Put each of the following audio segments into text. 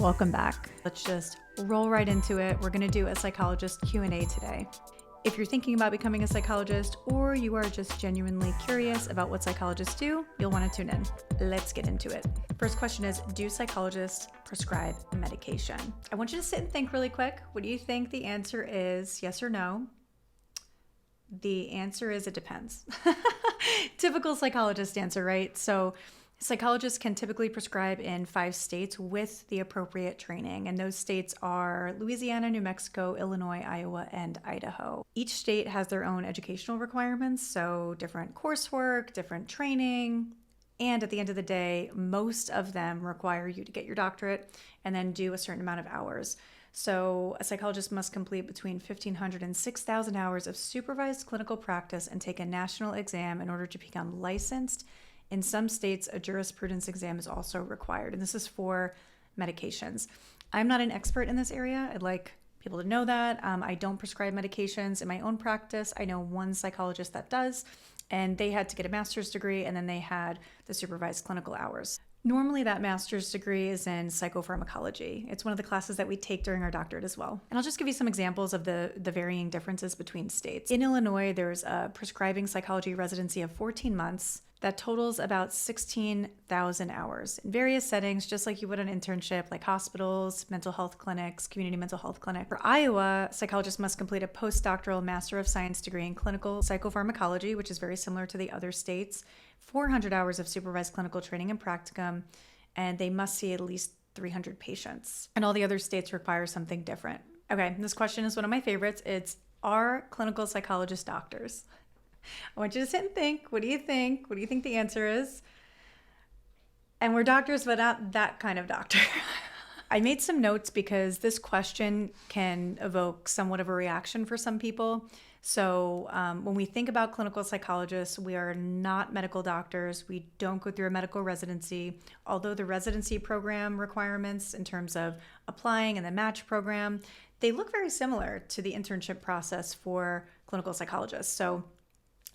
Welcome back. Let's just roll right into it. We're going to do a psychologist Q&A today. If you're thinking about becoming a psychologist or you are just genuinely curious about what psychologists do, you'll want to tune in. Let's get into it. First question is, do psychologists prescribe medication? I want you to sit and think really quick. What do you think the answer is? Yes or no? The answer is it depends. Typical psychologist answer, right? So psychologists can typically prescribe in 5 states with the appropriate training, and those states are Louisiana, New Mexico, Illinois, Iowa, and Idaho. Each state has their own educational requirements, so different coursework, different training, and at the end of the day, most of them require you to get your doctorate and then do a certain amount of hours. So a psychologist must complete between 1,500 and 6,000 hours of supervised clinical practice and take a national exam in order to become licensed. In some states, a jurisprudence exam is also required, and this is for medications. I'm not an expert in this area. I'd like people to know that. I don't prescribe medications in my own practice. I know one psychologist that does, and they had to get a master's degree, and then they had the supervised clinical hours. Normally, that master's degree is in psychopharmacology. It's one of the classes that we take during our doctorate as well. And I'll just give you some examples of the varying differences between states. In Illinois, there's a prescribing psychology residency of 14 months. That totals about 16,000 hours in various settings, just like you would an internship, like hospitals, mental health clinics, community mental health clinic. For Iowa, psychologists must complete a postdoctoral Master of Science degree in clinical psychopharmacology, which is very similar to the other states, 400 hours of supervised clinical training and practicum, and they must see at least 300 patients. And all the other states require something different. Okay, this question is one of my favorites. It's, are clinical psychologists doctors? I want you to sit and think. What do you think? What do you think the answer is? And we're doctors, but not that kind of doctor. I made some notes because this question can evoke somewhat of a reaction for some people. So when we think about clinical psychologists, we are not medical doctors. We don't go through a medical residency, although the residency program requirements in terms of applying and the match program, they look very similar to the internship process for clinical psychologists. So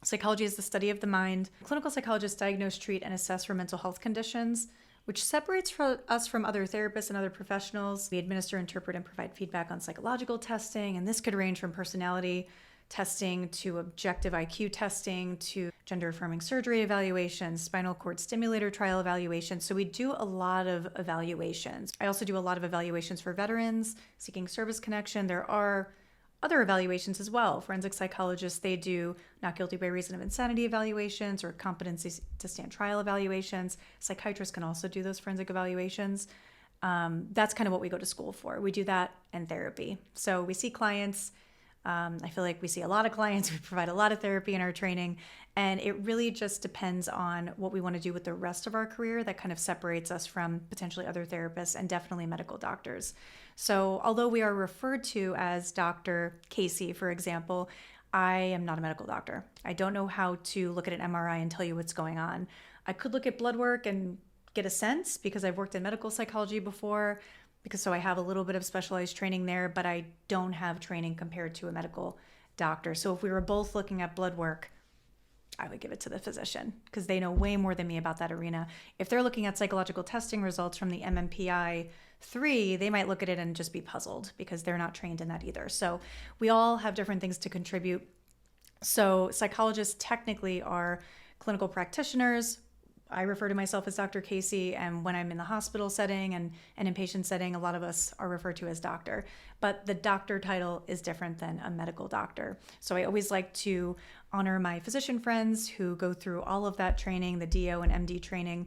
psychology is the study of the mind. Clinical psychologists diagnose, treat, and assess for mental health conditions, which separates us from other therapists and other professionals. We administer, interpret, and provide feedback on psychological testing, and this could range from personality testing to objective IQ testing to gender-affirming surgery evaluations, spinal cord stimulator trial evaluations. So we do a lot of evaluations. I also do a lot of evaluations for veterans seeking service connection. There are other evaluations as well. Forensic psychologists, they do not guilty by reason of insanity evaluations or competency to stand trial evaluations. Psychiatrists can also do those forensic evaluations. That's kind of what we go to school for. We do that in therapy. So we see clients. I feel like we see a lot of clients. We provide a lot of therapy in our training. And it really just depends on what we want to do with the rest of our career that kind of separates us from potentially other therapists and definitely medical doctors. So although we are referred to as Dr. Casey, for example, I am not a medical doctor. I don't know how to look at an MRI and tell you what's going on. I could look at blood work and get a sense because I've worked in medical psychology before, so I have a little bit of specialized training there, but I don't have training compared to a medical doctor. So if we were both looking at blood work, I would give it to the physician because they know way more than me about that arena. If they're looking at psychological testing results from the MMPI-3, they might look at it and just be puzzled because they're not trained in that either. So we all have different things to contribute. So psychologists technically are clinical practitioners. I refer to myself as Dr. Casey, and when I'm in the hospital setting and inpatient setting, a lot of us are referred to as doctor. But the doctor title is different than a medical doctor. So I always like to honor my physician friends who go through all of that training, the DO and MD training.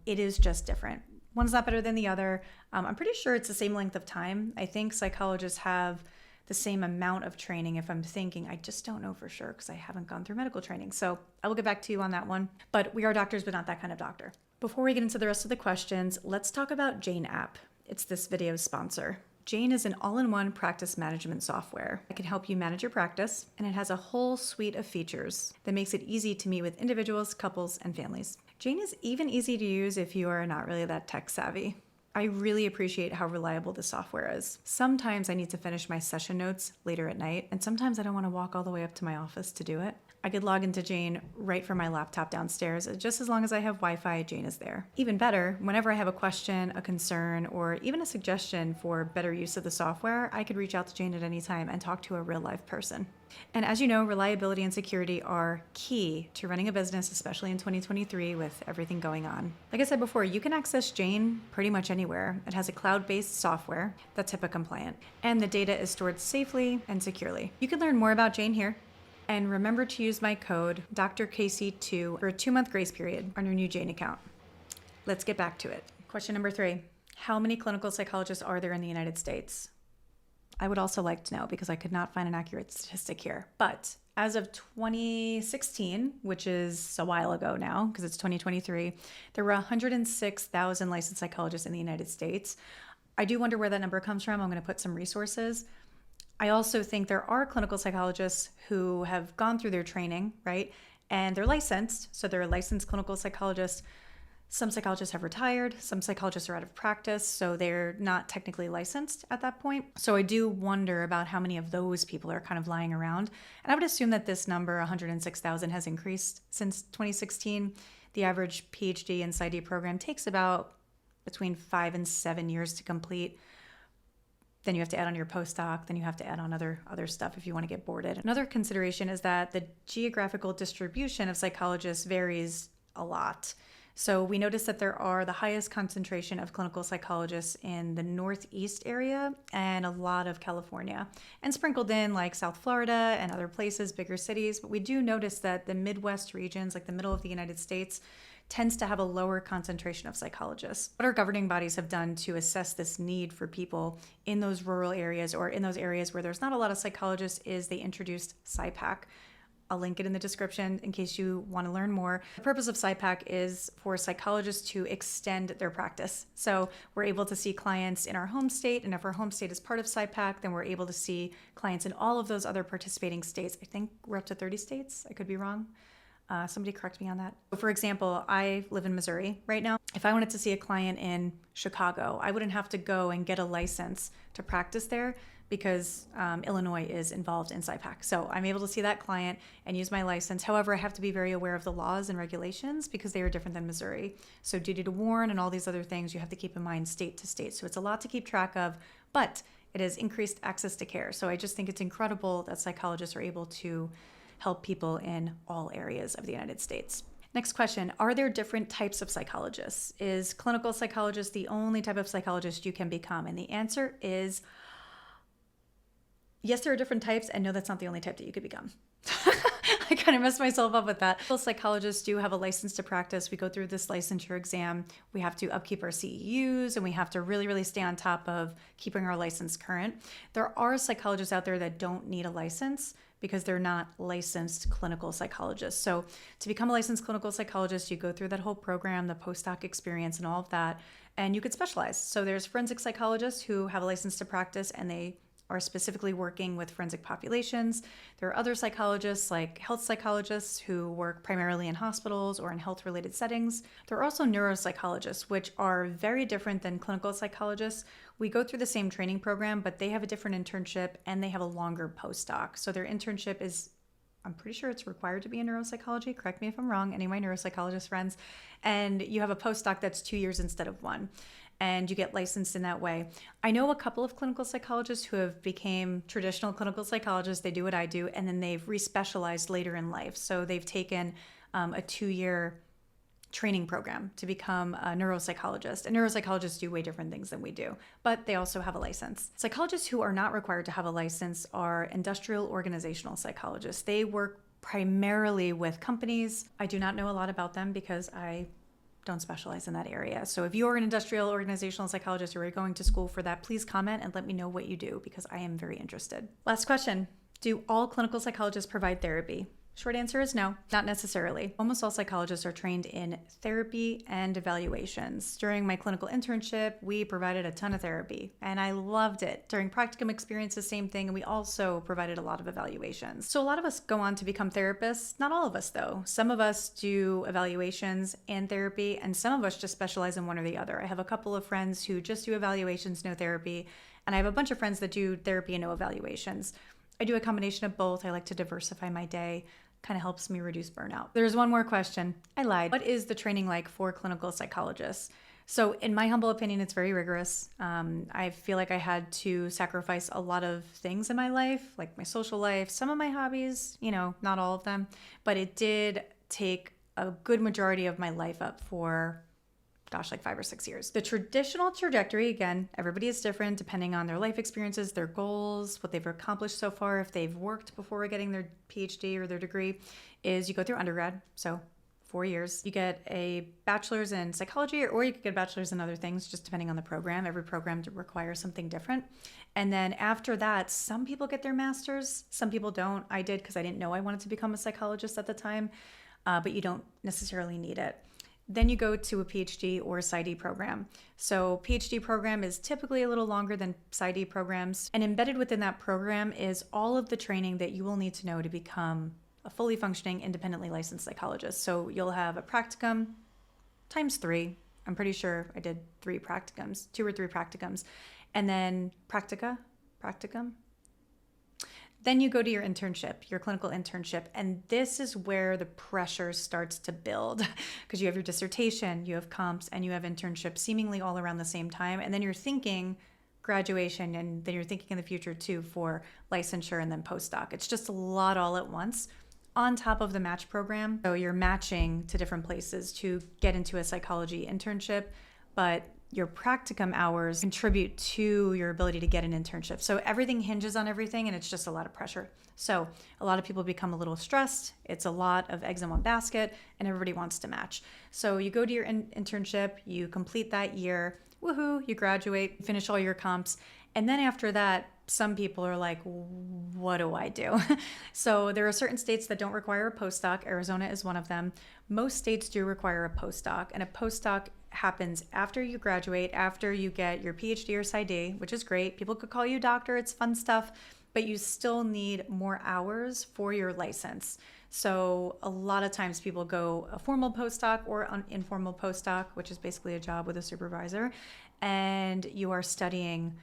It is just different. One's not better than the other. I'm pretty sure it's the same length of time. I think psychologists have the same amount of training if I'm thinking. I just don't know for sure because I haven't gone through medical training. So I will get back to you on that one. But we are doctors, but not that kind of doctor. Before we get into the rest of the questions, let's talk about Jane app. It's this video's sponsor. Jane is an all-in-one practice management software. It can help you manage your practice, and it has a whole suite of features that makes it easy to meet with individuals, couples, and families. Jane is even easy to use if you are not really that tech savvy. I really appreciate how reliable the software is. Sometimes I need to finish my session notes later at night, and sometimes I don't want to walk all the way up to my office to do it. I could log into Jane right from my laptop downstairs. Just as long as I have Wi-Fi, Jane is there. Even better, whenever I have a question, a concern, or even a suggestion for better use of the software, I could reach out to Jane at any time and talk to a real life person. And as you know, reliability and security are key to running a business, especially in 2023 with everything going on. Like I said before, you can access Jane pretty much anywhere. It has a cloud-based software that's HIPAA compliant, and the data is stored safely and securely. You can learn more about Jane here. And remember to use my code DrKC2 for a 2-month grace period on your new Jane account. Let's get back to it. Question number 3. How many clinical psychologists are there in the United States? I would also like to know because I could not find an accurate statistic here. But as of 2016, which is a while ago now because it's 2023, there were 106,000 licensed psychologists in the United States. I do wonder where that number comes from. I'm going to put some resources. I also think there are clinical psychologists who have gone through their training, right? And they're licensed. So they're licensed clinical psychologists. Some psychologists have retired. Some psychologists are out of practice. So they're not technically licensed at that point. So I do wonder about how many of those people are kind of lying around. And I would assume that this number, 106,000, has increased since 2016. The average PhD and Psy.D program takes about between 5 and 7 years to complete. Then you have to add on your postdoc, then you have to add on other stuff if you want to get boarded. Another consideration is that the geographical distribution of psychologists varies a lot. So we notice that there are the highest concentration of clinical psychologists in the Northeast area and a lot of California, and sprinkled in like South Florida and other places, bigger cities. But we do notice that the Midwest regions, like the middle of the United States, tends to have a lower concentration of psychologists. What our governing bodies have done to assess this need for people in those rural areas or in those areas where there's not a lot of psychologists is they introduced PsyPAC. I'll link it in the description in case you want to learn more. The purpose of PsyPAC is for psychologists to extend their practice. So we're able to see clients in our home state, and if our home state is part of PsyPAC, then we're able to see clients in all of those other participating states. I think we're up to 30 states. I could be wrong. Somebody correct me on that. For example, I live in Missouri right now. If I wanted to see a client in Chicago, I wouldn't have to go and get a license to practice there because Illinois is involved in PsyPAC. So I'm able to see that client and use my license. However, I have to be very aware of the laws and regulations because they are different than Missouri. So duty to warn and all these other things you have to keep in mind state to state. So it's a lot to keep track of, but it has increased access to care. So I just think it's incredible that psychologists are able to help people in all areas of the United States. Next question, are there different types of psychologists? Is clinical psychologist the only type of psychologist you can become? And the answer is yes, there are different types, and no, that's not the only type that you could become. I kind of messed myself up with that. Psychologists do have a license to practice. We go through this licensure exam. We have to upkeep our CEUs, and we have to really, really stay on top of keeping our license current. There are psychologists out there that don't need a license because they're not licensed clinical psychologists. So to become a licensed clinical psychologist, you go through that whole program, the postdoc experience and all of that, and you could specialize. So there's forensic psychologists who have a license to practice and they are specifically working with forensic populations. There are other psychologists like health psychologists who work primarily in hospitals or in health-related settings. There are also neuropsychologists, which are very different than clinical psychologists. We go through the same training program, but they have a different internship and they have a longer postdoc. So their internship is, I'm pretty sure it's required to be in neuropsychology. Correct me if I'm wrong, any of my neuropsychologist friends. And you have a postdoc that's 2 years instead of 1. And you get licensed in that way. I know a couple of clinical psychologists who have became traditional clinical psychologists. They do what I do, and then they've respecialized later in life. So they've taken a 2-year training program to become a neuropsychologist. And neuropsychologists do way different things than we do, but they also have a license. Psychologists who are not required to have a license are industrial organizational psychologists. They work primarily with companies. I do not know a lot about them because I don't specialize in that area. So if you're an industrial organizational psychologist or you're going to school for that, please comment and let me know what you do because I am very interested. Last question. Do all clinical psychologists provide therapy? Short answer is no, not necessarily. Almost all psychologists are trained in therapy and evaluations. During my clinical internship, we provided a ton of therapy and I loved it. During practicum experience, the same thing, and we also provided a lot of evaluations. So a lot of us go on to become therapists. Not all of us though. Some of us do evaluations and therapy, and some of us just specialize in one or the other. I have a couple of friends who just do evaluations, no therapy, and I have a bunch of friends that do therapy and no evaluations. I do a combination of both. I like to diversify my day. kind of helps me reduce burnout. There's one more question. I lied. What is the training like for clinical psychologists? So in my humble opinion, it's very rigorous. I feel like I had to sacrifice a lot of things in my life, like my social life, some of my hobbies, not all of them, but it did take a good majority of my life up for like 5 or 6 years. The traditional trajectory, again, everybody is different depending on their life experiences, their goals, what they've accomplished so far, if they've worked before getting their PhD or their degree, is you go through undergrad. So 4 years. You get a bachelor's in psychology, or you could get a bachelor's in other things, just depending on the program. Every program requires something different. And then after that, some people get their master's, some people don't. I did because I didn't know I wanted to become a psychologist at the time, but you don't necessarily need it. Then you go to a PhD or a Psy.D program. So PhD program is typically a little longer than Psy.D programs. And embedded within that program is all of the training that you will need to know to become a fully functioning, independently licensed psychologist. So you'll have a practicum times 3. I'm pretty sure I did 3 practicums, 2 or 3 practicums. And then practicum. Then you go to your internship, your clinical internship, and this is where the pressure starts to build because you have your dissertation, you have comps, and you have internships seemingly all around the same time. And then you're thinking graduation, and then you're thinking in the future too for licensure and then postdoc. It's just a lot all at once on top of the match program. So you're matching to different places to get into a psychology internship, but your practicum hours contribute to your ability to get an internship. So everything hinges on everything, and it's just a lot of pressure. So a lot of people become a little stressed. It's a lot of eggs in one basket, and everybody wants to match. So you go to your internship, you complete that year, woohoo, you graduate, finish all your comps. And then after that, some people are like, what do I do? So there are certain states that don't require a postdoc. Arizona is one of them. Most states do require a postdoc, and a postdoc happens after you graduate, after you get your PhD or Psy.D, which is great. People could call you doctor, it's fun stuff, but you still need more hours for your license. So a lot of times people go a formal postdoc or an informal postdoc, which is basically a job with a supervisor, and you are studying,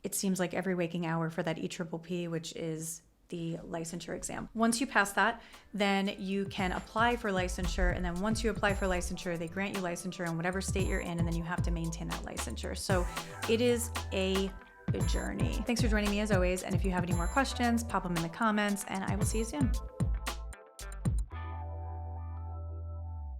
it seems like every waking hour for that EPPP, which is the licensure exam. Once you pass that, then you can apply for licensure. And then once you apply for licensure, they grant you licensure in whatever state you're in, and then you have to maintain that licensure. So it is a journey. Thanks for joining me as always. And if you have any more questions, pop them in the comments, and I will see you soon.